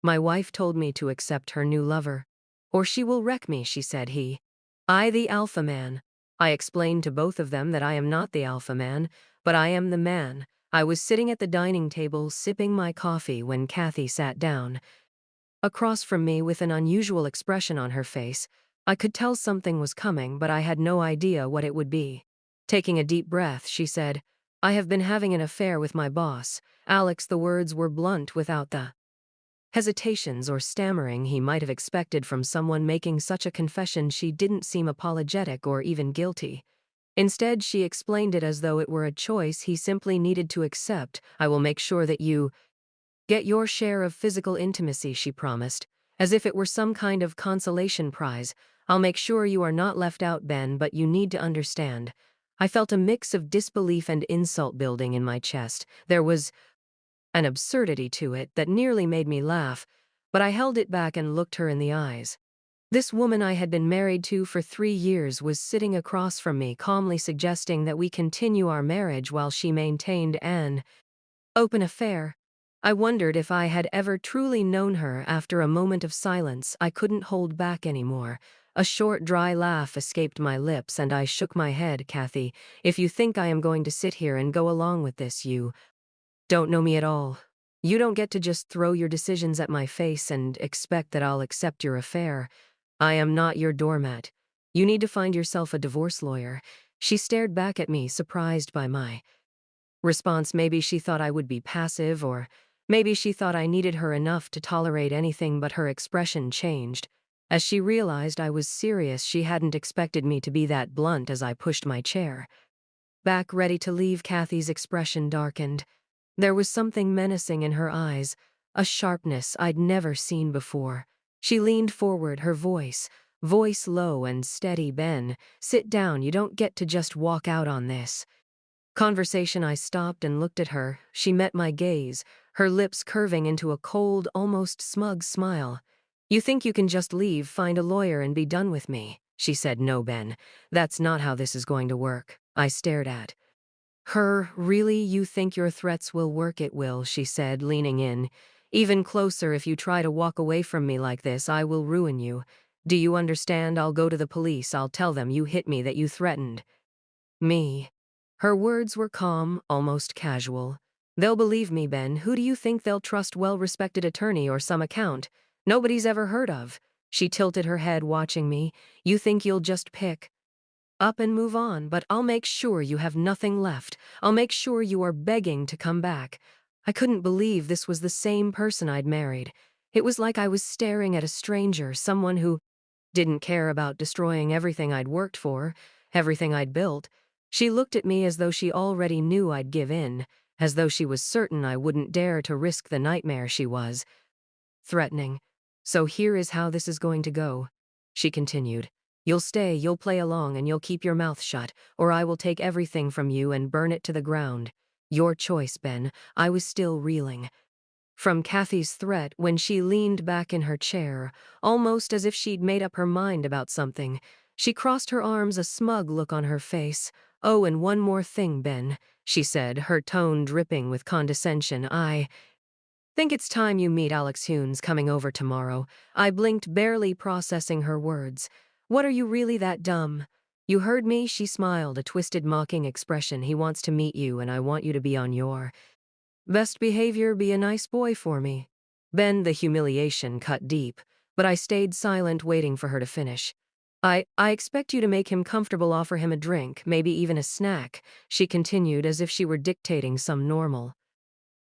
My wife told me to accept her new lover. Or she will wreck me, she said I the alpha man. I explained to both of them that I am not the alpha man, but I am the man. I was sitting at the dining table sipping my coffee when Kathy sat down. Across from me with an unusual expression on her face, I could tell something was coming, but I had no idea what it would be. Taking a deep breath, she said, I have been having an affair with my boss. Alex, the words were blunt without the hesitations or stammering he might have expected from someone making such a confession. She didn't seem apologetic or even guilty. Instead, she explained it as though it were a choice he simply needed to accept. I will make sure that you get your share of physical intimacy, she promised, as if it were some kind of consolation prize. I'll make sure you are not left out, Ben, but you need to understand. I felt a mix of disbelief and insult building in my chest. There was an absurdity to it that nearly made me laugh, but I held it back and looked her in the eyes. This woman I had been married to for 3 years was sitting across from me, calmly suggesting that we continue our marriage while she maintained an open affair. I wondered if I had ever truly known her. After a moment of silence, I couldn't hold back anymore. A short, dry laugh escaped my lips, and I shook my head. Kathy, if you think I am going to sit here and go along with this, you don't know me at all. You don't get to just throw your decisions at my face and expect that I'll accept your affair. I am not your doormat. You need to find yourself a divorce lawyer. She stared back at me, surprised by my response. Maybe she thought I would be passive, or maybe she thought I needed her enough to tolerate anything, but her expression changed. As she realized I was serious, she hadn't expected me to be that blunt. As I pushed my chair back, ready to leave, Kathy's expression darkened. There was something menacing in her eyes, a sharpness I'd never seen before. She leaned forward, her voice low and steady. Ben, sit down. You don't get to just walk out on this conversation. I stopped and looked at her. She met my gaze, her lips curving into a cold, almost smug smile. You think you can just leave, find a lawyer, and be done with me? She said. No, Ben, that's not how this is going to work. I stared at her. Really, you think your threats will work? It will, she said, leaning in even closer. If you try to walk away from me like this, I will ruin you. Do you understand? I'll go to the police. I'll tell them you hit me, that you threatened me. Her words were calm, almost casual. They'll believe me, Ben. Who do you think they'll trust? Well-respected attorney or some account nobody's ever heard of? She tilted her head, watching me. You think you'll just pick up and move on, but I'll make sure you have nothing left. I'll make sure you are begging to come back. I couldn't believe this was the same person I'd married. It was like I was staring at a stranger, someone who didn't care about destroying everything I'd worked for, everything I'd built. She looked at me as though she already knew I'd give in, as though she was certain I wouldn't dare to risk the nightmare she was threatening. So here is how this is going to go, she continued. You'll stay, you'll play along, and you'll keep your mouth shut, or I will take everything from you and burn it to the ground. Your choice, Ben. I was still reeling from Kathy's threat when she leaned back in her chair, almost as if she'd made up her mind about something. She crossed her arms, a smug look on her face. Oh, and one more thing, Ben, she said, her tone dripping with condescension. I think it's time you meet Alex Hunes coming over tomorrow. I blinked, barely processing her words. What, are you really that dumb? You heard me, she smiled, a twisted, mocking expression. He wants to meet you, and I want you to be on your best behavior. Be a nice boy for me. Ben, the humiliation cut deep, but I stayed silent, waiting for her to finish. I expect you to make him comfortable, offer him a drink, maybe even a snack, she continued, as if she were dictating some normal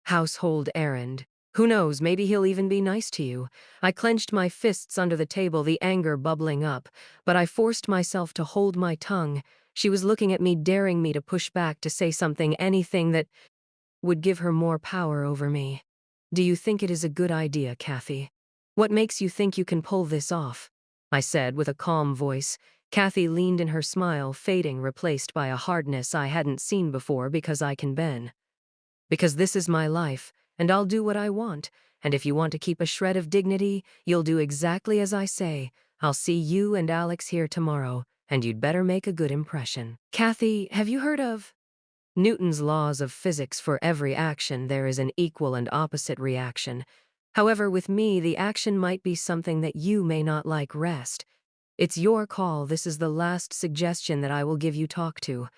household errand. Who knows, maybe he'll even be nice to you. I clenched my fists under the table, the anger bubbling up, but I forced myself to hold my tongue. She was looking at me, daring me to push back, to say something, anything that would give her more power over me. Do you think it is a good idea, Kathy? What makes you think you can pull this off? I said with a calm voice. Kathy leaned in, her smile fading, replaced by a hardness I hadn't seen before. Because I can, Ben. Because this is my life, and I'll do what I want, and if you want to keep a shred of dignity, you'll do exactly as I say. I'll see you and Alex here tomorrow, and you'd better make a good impression. Kathy, have you heard of Newton's laws of physics? For every action, there is an equal and opposite reaction. However, with me, the action might be something that you may not like. Rest. It's your call. This is the last suggestion that I will give you. Talk to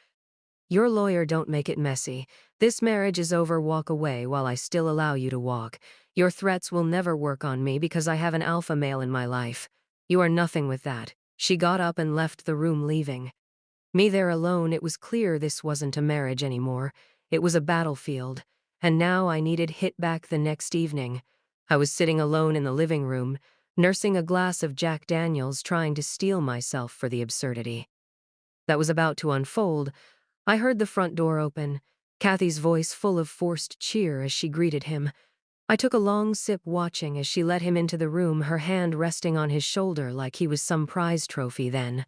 your lawyer. Don't make it messy. This marriage is over. Walk away while I still allow you to walk. Your threats will never work on me because I have an alpha male in my life. You are nothing with that. She got up and left the room, leaving me there alone. It was clear this wasn't a marriage anymore. It was a battlefield. And now I needed hit back. The next evening, I was sitting alone in the living room, nursing a glass of Jack Daniels, trying to steel myself for the absurdity that was about to unfold. I heard the front door open, Kathy's voice full of forced cheer as she greeted him. I took a long sip, watching as she let him into the room, her hand resting on his shoulder like he was some prize trophy. Then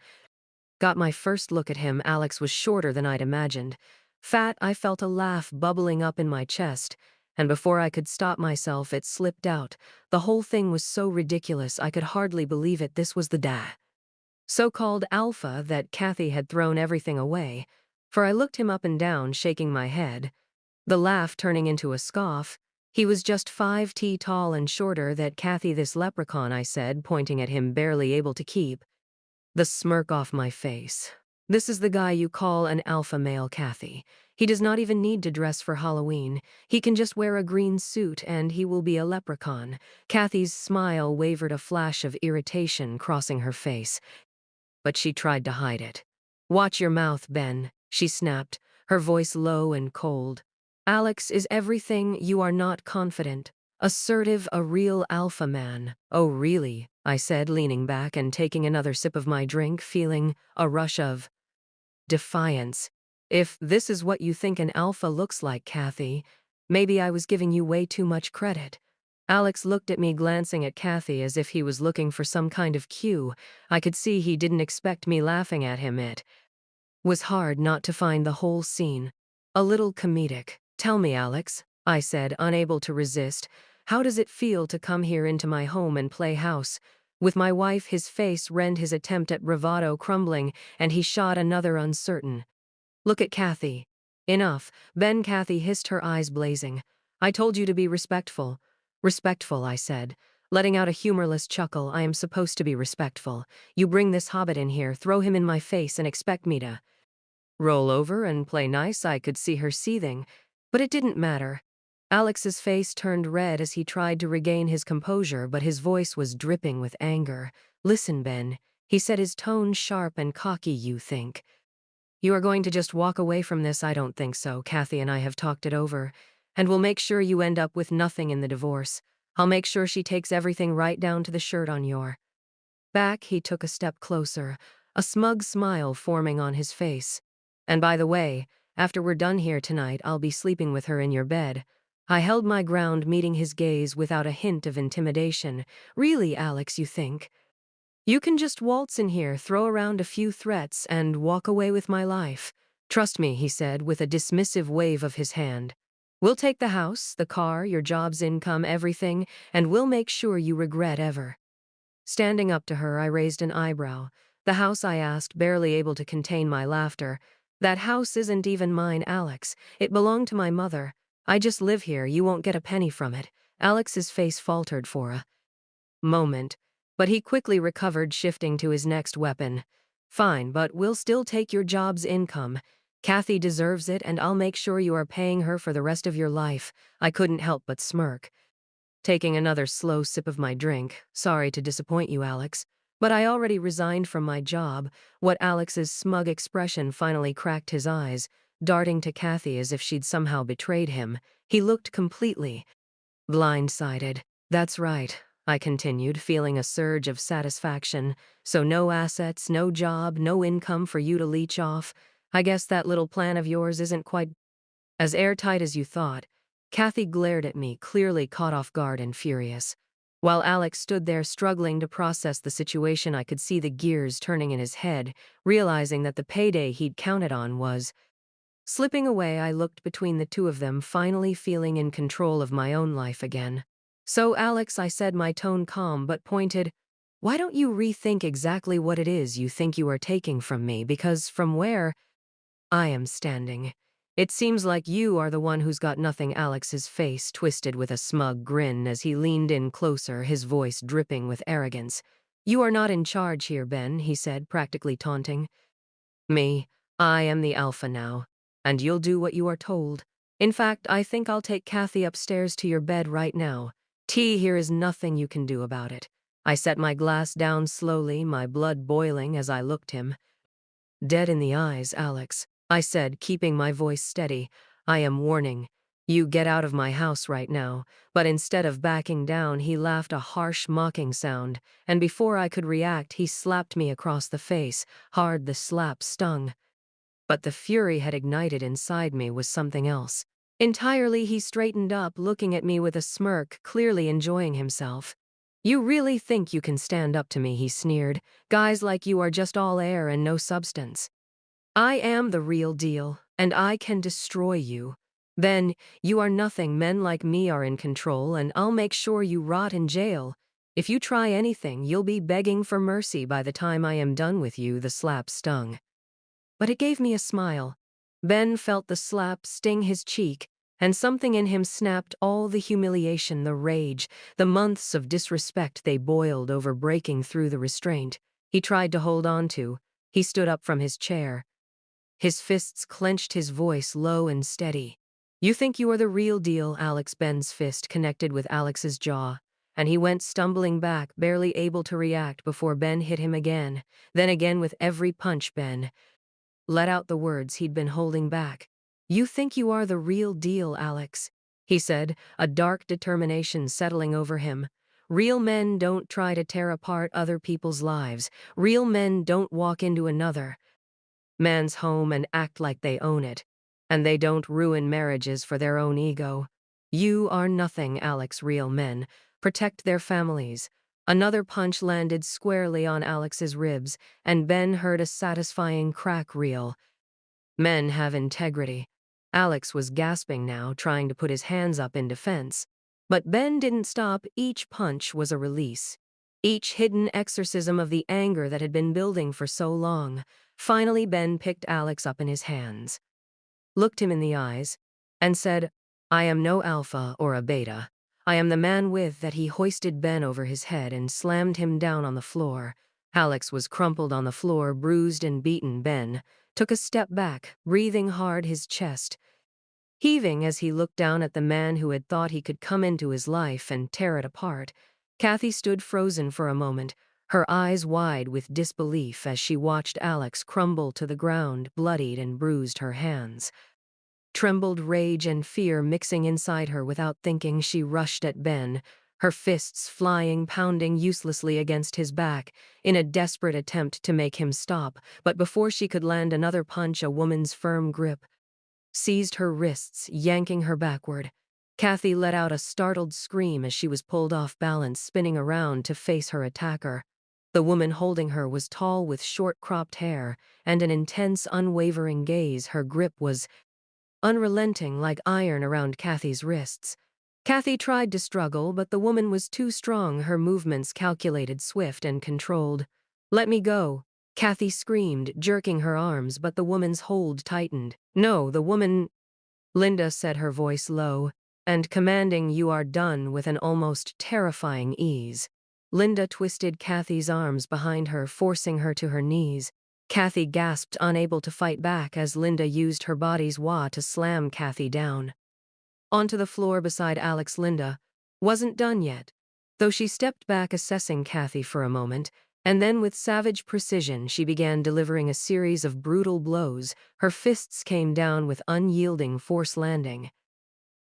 got my first look at him. Alex was shorter than I'd imagined. Fat. I felt a laugh bubbling up in my chest, and before I could stop myself, it slipped out. The whole thing was so ridiculous, I could hardly believe it. This was the so-called alpha that Kathy had thrown everything away. For I looked him up and down, shaking my head, the laugh turning into a scoff. He was just 5 feet tall and shorter than Kathy. This leprechaun, I said, pointing at him, barely able to keep the smirk off my face. This is the guy you call an alpha male, Kathy. He does not even need to dress for Halloween. He can just wear a green suit and he will be a leprechaun. Kathy's smile wavered, a flash of irritation crossing her face, but she tried to hide it. Watch your mouth, Ben, she snapped, her voice low and cold. Alex is everything you are not: confident, assertive, a real alpha man. Oh, really? I said, leaning back and taking another sip of my drink, feeling a rush of defiance. If this is what you think an alpha looks like, Kathy, maybe I was giving you way too much credit. Alex looked at me, glancing at Kathy as if he was looking for some kind of cue. I could see he didn't expect me laughing at him. It was hard not to find the whole scene a little comedic. Tell me, Alex, I said, unable to resist. How does it feel to come here into my home and play house with my wife? His face rend, his attempt at bravado crumbling, and he shot another uncertain look at Kathy. Enough, Ben, Kathy hissed, her eyes blazing. I told you to be respectful. Respectful, I said, letting out a humorless chuckle. I am supposed to be respectful. You bring this hobbit in here, throw him in my face, and expect me to roll over and play nice? I could see her seething, but it didn't matter. Alex's face turned red as he tried to regain his composure, but his voice was dripping with anger. Listen, Ben, he said, his tone sharp and cocky. You think you are going to just walk away from this? I don't think so. Kathy and I have talked it over, and we'll make sure you end up with nothing in the divorce. I'll make sure she takes everything right down to the shirt on your back. He took a step closer, a smug smile forming on his face. And by the way, after we're done here tonight, I'll be sleeping with her in your bed. I held my ground, meeting his gaze without a hint of intimidation. Really, Alex, you think you can just waltz in here, throw around a few threats, and walk away with my life? Trust me, he said with a dismissive wave of his hand. We'll take the house, the car, your job's income, everything, and we'll make sure you regret ever. Standing up to her, I raised an eyebrow. The house? I asked, barely able to contain my laughter. That house isn't even mine, Alex. It belonged to my mother. I just live here. You won't get a penny from it. Alex's face faltered for a moment, but he quickly recovered, shifting to his next weapon. Fine, but we'll still take your job's income. Kathy deserves it, and I'll make sure you are paying her for the rest of your life. I couldn't help but smirk, taking another slow sip of my drink. Sorry to disappoint you, Alex, but I already resigned from my job. What? Alex's smug expression finally cracked his eyes, darting to Kathy as if she'd somehow betrayed him. He looked completely blindsided. That's right, I continued, feeling a surge of satisfaction. So no assets, no job, no income for you to leech off. I guess that little plan of yours isn't quite as airtight as you thought. Kathy glared at me, clearly caught off guard and furious. While Alex stood there struggling to process the situation, I could see the gears turning in his head, realizing that the payday he'd counted on was slipping away. I looked between the two of them, finally feeling in control of my own life again. So, Alex, I said, my tone calm but pointed, why don't you rethink exactly what it is you think you are taking from me? Because from where I am standing, It seems like you are the one who's got nothing. Alex's face twisted with a smug grin as he leaned in closer, his voice dripping with arrogance. You are not in charge here, Ben, he said, practically taunting. Me, I am the alpha now, and you'll do what you are told. In fact, I think I'll take Kathy upstairs to your bed right now. Here is nothing you can do about it. I set my glass down slowly, my blood boiling as I looked him. Dead in the eyes, Alex, I said, keeping my voice steady. I am warning. You get out of my house right now. But instead of backing down, he laughed a harsh, mocking sound, and before I could react, he slapped me across the face. Hard, the slap stung. But the fury had ignited inside me was something else. Entirely, he straightened up, looking at me with a smirk, clearly enjoying himself. You really think you can stand up to me, he sneered. Guys like you are just all air and no substance. I am the real deal, and I can destroy you. Then, you are nothing. Men like me are in control, and I'll make sure you rot in jail. If you try anything, you'll be begging for mercy by the time I am done with you. The slap stung. But it gave me a smile. Ben felt the slap sting his cheek, and something in him snapped. All the humiliation, the rage, the months of disrespect, they boiled over, breaking through the restraint he tried to hold on to. He stood up from his chair. His fists clenched, his voice low and steady. You think you are the real deal, Alex. Ben's fist connected with Alex's jaw, and he went stumbling back, barely able to react before Ben hit him again, then again with every punch. Ben let out the words he'd been holding back. You think you are the real deal, Alex, he said, a dark determination settling over him. Real men don't try to tear apart other people's lives. Real men don't walk into another man's home and act like they own it. And they don't ruin marriages for their own ego. You are nothing, Alex. Real men protect their families. Another punch landed squarely on Alex's ribs, and Ben heard a satisfying crack. Real men have integrity. Alex was gasping now, trying to put his hands up in defense. But Ben didn't stop. Each punch was a release. Each hidden exorcism of the anger that had been building for so long. Finally, Ben picked Alex up in his hands, looked him in the eyes, and said, I am no alpha or a beta. I am the man with that. He hoisted Ben over his head and slammed him down on the floor. Alex was crumpled on the floor, bruised and beaten. Ben took a step back, breathing hard, his chest heaving as he looked down at the man who had thought he could come into his life and tear it apart. Kathy stood frozen for a moment, her eyes wide with disbelief as she watched Alex crumble to the ground, bloodied and bruised. Her hands trembled, rage and fear mixing inside her. Without thinking, she rushed at Ben, her fists flying, pounding uselessly against his back in a desperate attempt to make him stop. But before she could land another punch, a woman's firm grip seized her wrists, yanking her backward. Kathy let out a startled scream as she was pulled off balance, spinning around to face her attacker. The woman holding her was tall with short-cropped hair and an intense, unwavering gaze. Her grip was unrelenting, like iron around Kathy's wrists. Kathy tried to struggle, but the woman was too strong, her movements calculated, swift and controlled. Let me go, Kathy screamed, jerking her arms, but the woman's hold tightened. No, the woman, Linda said, her voice low and commanding. You are done, with an almost terrifying ease. Linda twisted Kathy's arms behind her, forcing her to her knees. Kathy gasped, unable to fight back, as Linda used her body's wa to slam Kathy down onto the floor beside Alex. Linda wasn't done yet, though. She stepped back, assessing Kathy for a moment, and then with savage precision she began delivering a series of brutal blows. Her fists came down with unyielding force, landing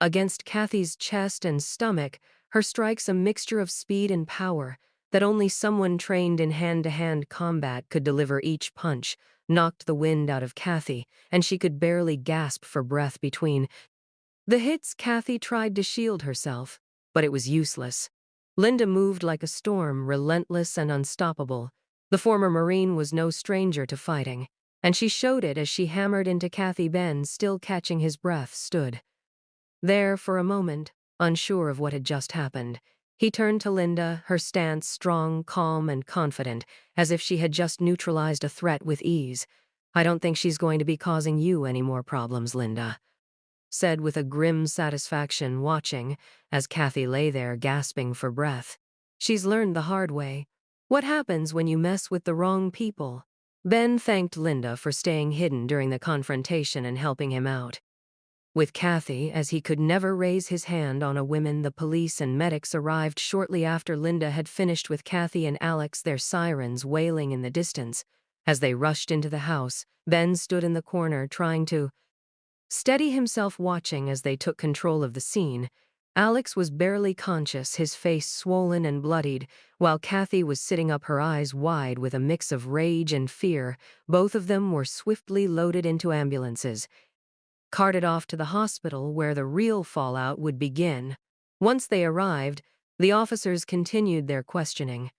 against Kathy's chest and stomach, her strikes a mixture of speed and power that only someone trained in hand-to-hand combat could deliver. Each punch knocked the wind out of Kathy, and she could barely gasp for breath between the hits. Kathy tried to shield herself, but it was useless. Linda moved like a storm, relentless and unstoppable. The former Marine was no stranger to fighting, and she showed it as she hammered into Kathy. Ben, still catching his breath, stood there for a moment, unsure of what had just happened. He turned to Linda, her stance strong, calm, and confident, as if she had just neutralized a threat with ease. I don't think she's going to be causing you any more problems, Linda," said with a grim satisfaction, watching as Kathy lay there gasping for breath. "She's learned the hard way. What happens when you mess with the wrong people?" Ben thanked Linda for staying hidden during the confrontation and helping him out. With Kathy, as he could never raise his hand on a woman, the police and medics arrived shortly after Linda had finished with Kathy and Alex, their sirens wailing in the distance. As they rushed into the house, Ben stood in the corner trying to steady himself, watching as they took control of the scene. Alex was barely conscious, his face swollen and bloodied, while Kathy was sitting up, her eyes wide with a mix of rage and fear. Both of them were swiftly loaded into ambulances, carted off to the hospital where the real fallout would begin. Once they arrived, the officers continued their questioning.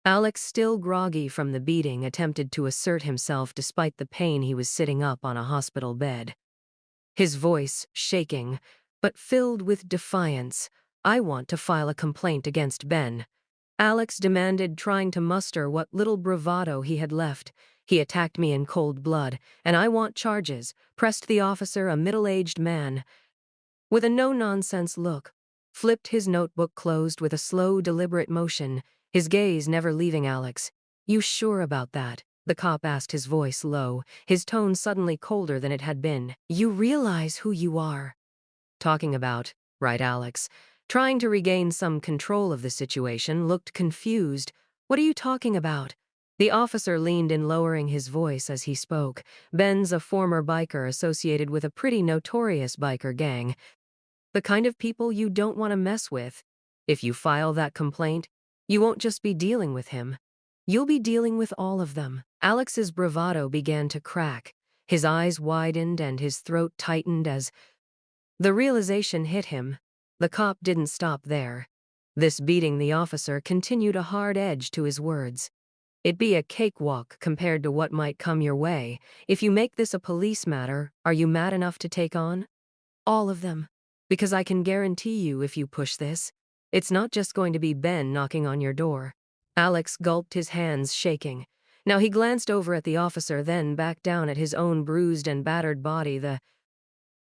Alex, still groggy from the beating, attempted to assert himself despite the pain. He was sitting up on a hospital bed, his voice shaking, but filled with defiance. "I want to file a complaint against Ben," Alex demanded, trying to muster what little bravado he had left. "He attacked me in cold blood, and I want charges," pressed the officer, a middle-aged man with a no-nonsense look. Flipped his notebook closed with a slow, deliberate motion, his gaze never leaving Alex. "You sure about that?" the cop asked, his voice low, his tone suddenly colder than it had been. "You realize who you are talking about, right?" Alex, trying to regain some control of the situation, looked confused. "What are you talking about?" The officer leaned in, lowering his voice as he spoke. "Ben's a former biker associated with a pretty notorious biker gang. The kind of people you don't want to mess with. If you file that complaint, you won't just be dealing with him. You'll be dealing with all of them." Alex's bravado began to crack. His eyes widened and his throat tightened as the realization hit him. The cop didn't stop there. This beating, the officer continued, a hard edge to his words. "It'd be a cakewalk compared to what might come your way. If you make this a police matter, are you mad enough to take on all of them? Because I can guarantee you, if you push this, it's not just going to be Ben knocking on your door." Alex gulped, his hands shaking. Now he glanced over at the officer, then back down at his own bruised and battered body. The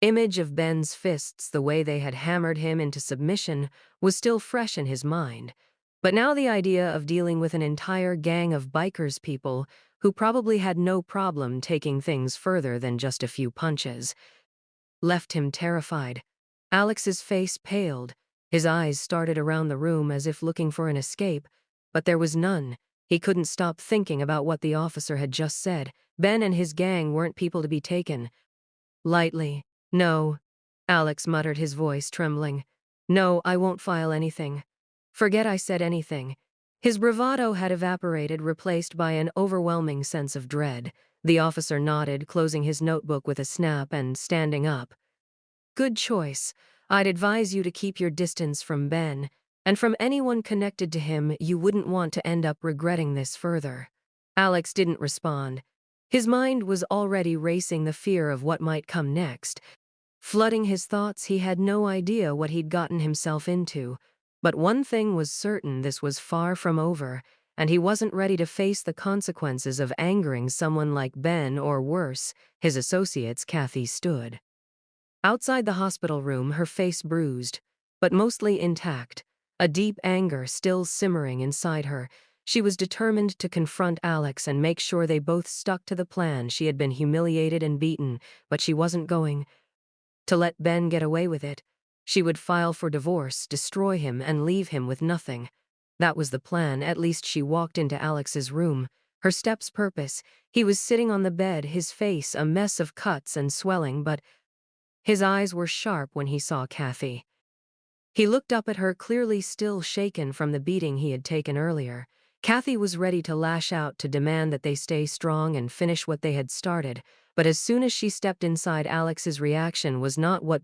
image of Ben's fists, the way they had hammered him into submission, was still fresh in his mind. But now the idea of dealing with an entire gang of bikers, people who probably had no problem taking things further than just a few punches, left him terrified. Alex's face paled. His eyes started around the room as if looking for an escape, but there was none. He couldn't stop thinking about what the officer had just said. Ben and his gang weren't people to be taken lightly. "No," Alex muttered, his voice trembling. "No, I won't file anything. Forget I said anything." His bravado had evaporated, replaced by an overwhelming sense of dread. The officer nodded, closing his notebook with a snap and standing up. "Good choice. I'd advise you to keep your distance from Ben, and from anyone connected to him. You wouldn't want to end up regretting this further." Alex didn't respond. His mind was already racing, the fear of what might come next flooding his thoughts. He had no idea what he'd gotten himself into. But one thing was certain: this was far from over, and he wasn't ready to face the consequences of angering someone like Ben, or worse, his associates. Kathy stood outside the hospital room, her face bruised, but mostly intact, a deep anger still simmering inside her. She was determined to confront Alex and make sure they both stuck to the plan. She had been humiliated and beaten, but she wasn't going to let Ben get away with it. She would file for divorce, destroy him, and leave him with nothing. That was the plan. At least she walked into Alex's room, her steps purpose. He was sitting on the bed, his face a mess of cuts and swelling, but his eyes were sharp when he saw Kathy. He looked up at her, clearly still shaken from the beating he had taken earlier. Kathy was ready to lash out, to demand that they stay strong and finish what they had started. But as soon as she stepped inside, Alex's reaction was not what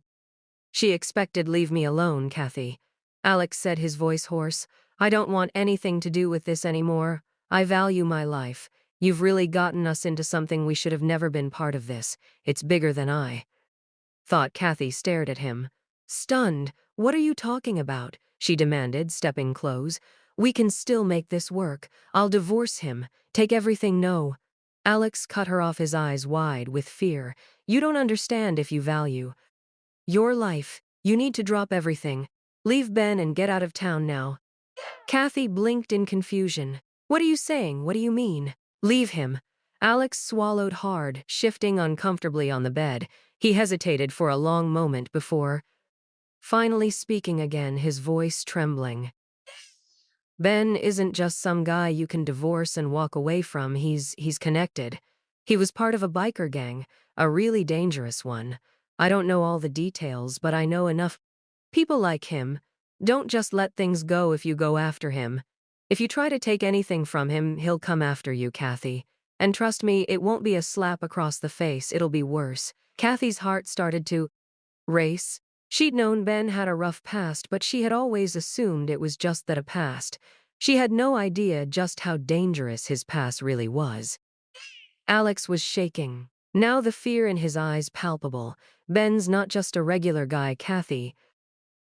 she expected. "Leave me alone, Kathy," Alex said, his voice hoarse. "I don't want anything to do with this anymore. I value my life. You've really gotten us into something we should have never been part of this. It's bigger than I thought." Kathy stared at him, stunned. "What are you talking about?" she demanded, stepping close. "We can still make this work. I'll divorce him. Take everything." "No." Alex cut her off, his eyes wide with fear. You don't understand. If you value your life, you need to drop everything. Leave Ben and get out of town now. Kathy blinked in confusion. What are you saying? What do you mean? Leave him. Alex swallowed hard, shifting uncomfortably on the bed. He hesitated for a long moment before finally speaking again, his voice trembling. Ben isn't just some guy you can divorce and walk away from. He's connected. He was part of a biker gang, a really dangerous one. I don't know all the details, but I know enough. People like him don't just let things go if you go after him. If you try to take anything from him, he'll come after you, Kathy. And trust me, it won't be a slap across the face, it'll be worse. Kathy's heart started to race. She'd known Ben had a rough past, but she had always assumed it was just that, a past. She had no idea just how dangerous his past really was. Alex was shaking. Now the fear in his eyes palpable. Ben's not just a regular guy, Kathy.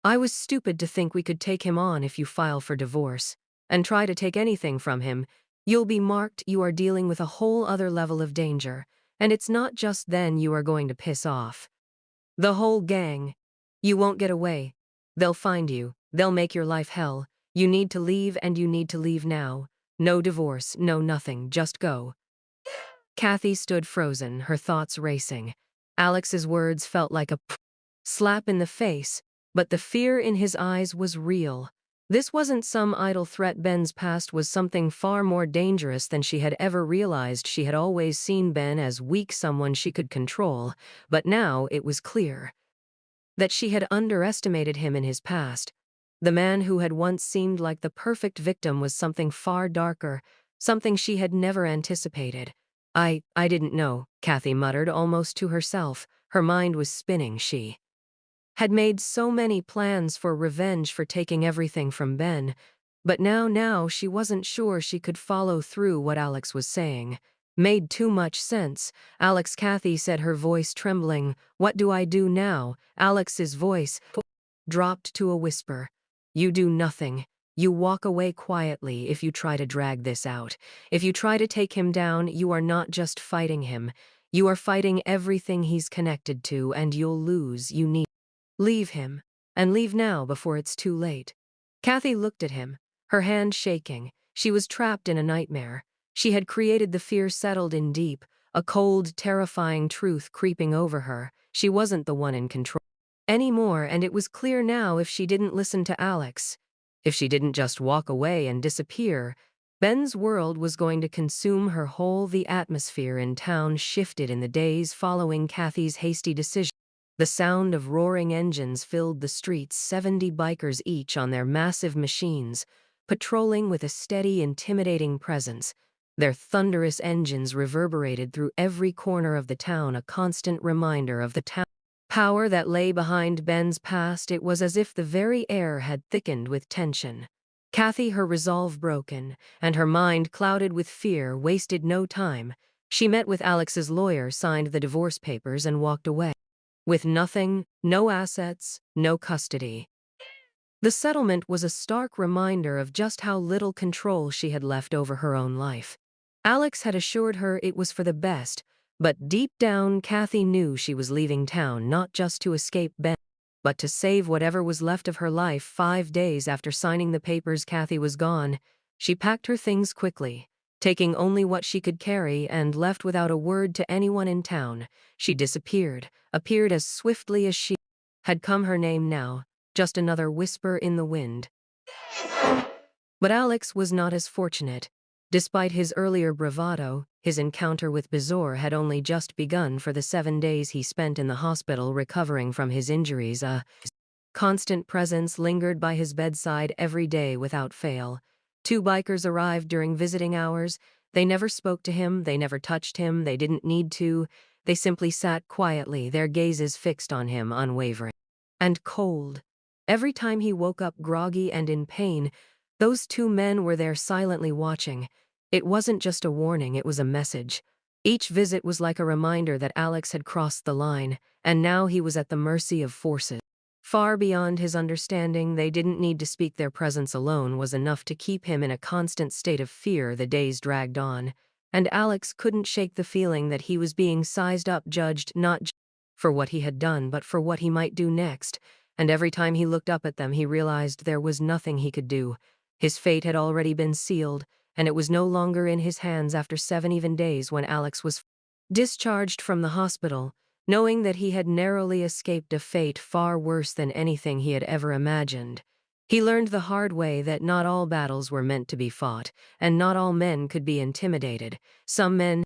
I was stupid to think we could take him on. If you file for divorce and try to take anything from him, you'll be marked. You are dealing with a whole other level of danger. And it's not just then you are going to piss off the whole gang. You won't get away. They'll find you. They'll make your life hell. You need to leave, and you need to leave now. No divorce, no nothing, just go. Kathy stood frozen, her thoughts racing. Alex's words felt like a slap in the face, but the fear in his eyes was real. This wasn't some idle threat. Ben's past was something far more dangerous than she had ever realized. She had always seen Ben as weak, someone she could control, but now it was clear that she had underestimated him in his past. The man who had once seemed like the perfect victim was something far darker, something she had never anticipated. I didn't know, Kathy muttered almost to herself. Her mind was spinning. She had made so many plans for revenge, for taking everything from Ben, but now she wasn't sure she could follow through. What Alex was saying made too much sense. Alex, Kathy said, her voice trembling. What do I do now? Alex's voice dropped to a whisper. You do nothing. You walk away quietly. If you try to drag this out, if you try to take him down, you are not just fighting him. You are fighting everything he's connected to, and you'll lose. You need leave him, and leave now before it's too late. Kathy looked at him, her hand shaking. She was trapped in a nightmare. She had created the fear settled in deep, a cold, terrifying truth creeping over her. She wasn't the one in control anymore, and it was clear now, if she didn't listen to Alex, if she didn't just walk away and disappear, Ben's world was going to consume her whole. The atmosphere in town shifted in the days following Kathy's hasty decision. The sound of roaring engines filled the streets, 70 bikers each on their massive machines, patrolling with a steady, intimidating presence. Their thunderous engines reverberated through every corner of the town, a constant reminder of the town power that lay behind Ben's past. It was as if the very air had thickened with tension. Kathy, her resolve broken, and her mind clouded with fear, wasted no time. She met with Alex's lawyer, signed the divorce papers, and walked away. With nothing, no assets, no custody. The settlement was a stark reminder of just how little control she had left over her own life. Alex had assured her it was for the best, but deep down, Kathy knew she was leaving town not just to escape Ben, but to save whatever was left of her life. 5 days after signing the papers, Kathy was gone. She packed her things quickly, taking only what she could carry, and left without a word to anyone in town. She disappeared, appeared as swiftly as she had come. Her name now, just another whisper in the wind. But Alex was not as fortunate. Despite his earlier bravado, his encounter with Bezor had only just begun. For the 7 days he spent in the hospital recovering from his injuries, a constant presence lingered by his bedside every day without fail. 2 bikers arrived during visiting hours. They never spoke to him, they never touched him, they didn't need to. They simply sat quietly, their gazes fixed on him, unwavering and cold. Every time he woke up groggy and in pain, those 2 men were there silently watching. It wasn't just a warning, it was a message. Each visit was like a reminder that Alex had crossed the line, and now he was at the mercy of forces far beyond his understanding. They didn't need to speak, their presence alone was enough to keep him in a constant state of fear. The days dragged on. and Alex couldn't shake the feeling that he was being sized up, judged not for what he had done but for what he might do next, and every time he looked up at them he realized there was nothing he could do. His fate had already been sealed, and it was no longer in his hands after 7 even days when Alex was discharged from the hospital, knowing that he had narrowly escaped a fate far worse than anything he had ever imagined. He learned the hard way that not all battles were meant to be fought, and not all men could be intimidated. Some men,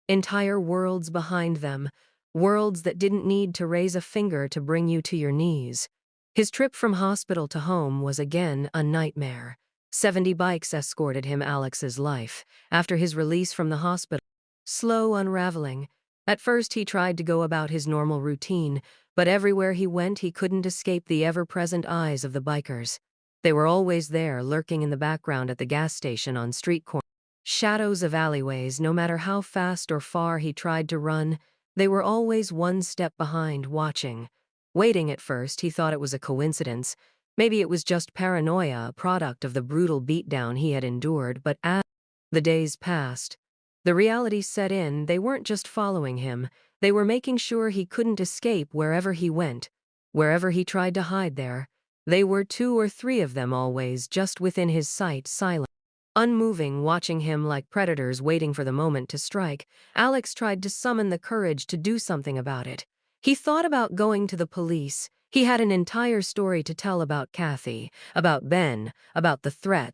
entire worlds behind them, worlds that didn't need to raise a finger to bring you to your knees. His trip from hospital to home was again a nightmare. 70 bikes escorted him Alex's life after his release from the hospital. Slow unraveling. At first he tried to go about his normal routine, but everywhere he went he couldn't escape the ever-present eyes of the bikers. They were always there, lurking in the background at the gas station, on street corners, shadows of alleyways. No matter how fast or far he tried to run, they were always one step behind, watching. Waiting. At first he thought it was a coincidence. Maybe it was just paranoia, a product of the brutal beatdown he had endured, but as the days passed, the reality set in. They weren't just following him, they were making sure he couldn't escape wherever he went, wherever he tried to hide there. They were 2 or 3 of them, always just within his sight, silent, unmoving, watching him like predators waiting for the moment to strike. Alex tried to summon the courage to do something about it. He thought about going to the police. He had an entire story to tell about Kathy, about Ben, about the threat,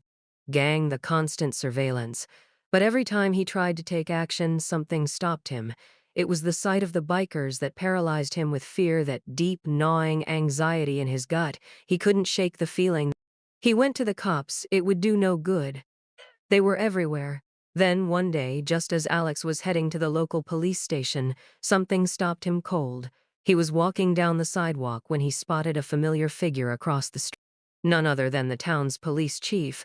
gang, the constant surveillance. But every time he tried to take action, something stopped him. It was the sight of the bikers that paralyzed him with fear, that deep, gnawing anxiety in his gut. He couldn't shake the feeling. He went to the cops. It would do no good. They were everywhere. Then, one day, just as Alex was heading to the local police station, something stopped him cold. He was walking down the sidewalk when he spotted a familiar figure across the street. None other than the town's police chief.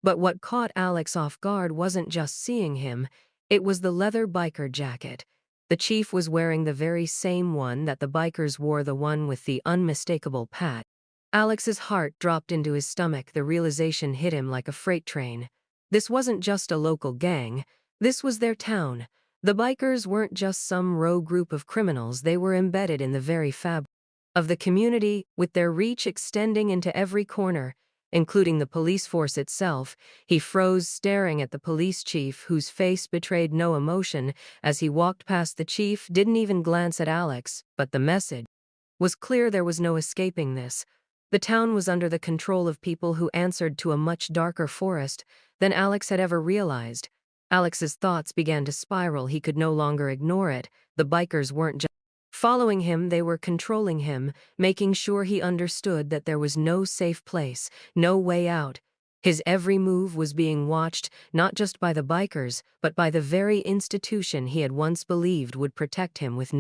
But what caught Alex off guard wasn't just seeing him. It was the leather biker jacket. The chief was wearing the very same one that the bikers wore, the one with the unmistakable patch. Alex's heart dropped into his stomach. The realization hit him like a freight train. This wasn't just a local gang. This was their town. The bikers weren't just some rogue group of criminals. They were embedded in the very fabric of the community, with their reach extending into every corner, including the police force itself. He froze, staring at the police chief, whose face betrayed no emotion as he walked past. The chief didn't even glance at Alex, but the message was clear. There was no escaping this. The town was under the control of people who answered to a much darker forest than Alex had ever realized. Alex's thoughts began to spiral. He could no longer ignore it. The bikers weren't just following him, they were controlling him, making sure he understood that there was no safe place, no way out. His every move was being watched, not just by the bikers, but by the very institution he had once believed would protect him. With no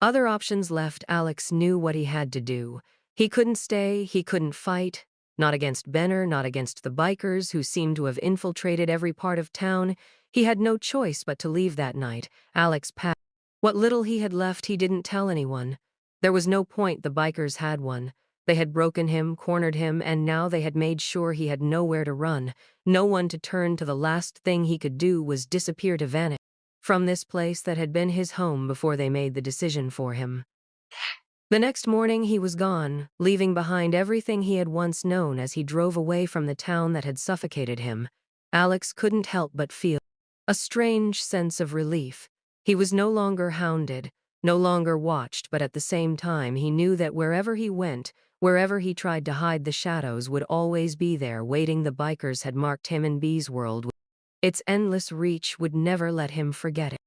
other options left, Alex knew what he had to do. He couldn't stay, he couldn't fight. Not against Benner, not against the bikers who seemed to have infiltrated every part of town. He had no choice but to leave that night. Alex packed what little he had left. He didn't tell anyone. There was no point. The bikers had won. They had broken him, cornered him, and now they had made sure he had nowhere to run, no one to turn to. The last thing he could do was disappear, to vanish from this place that had been his home before they made the decision for him. The next morning he was gone, leaving behind everything he had once known. As he drove away from the town that had suffocated him, Alex couldn't help but feel a strange sense of relief. He was no longer hounded, no longer watched, but at the same time he knew that wherever he went, wherever he tried to hide, the shadows would always be there, waiting. The bikers had marked him in B's world. Its endless reach would never let him forget it.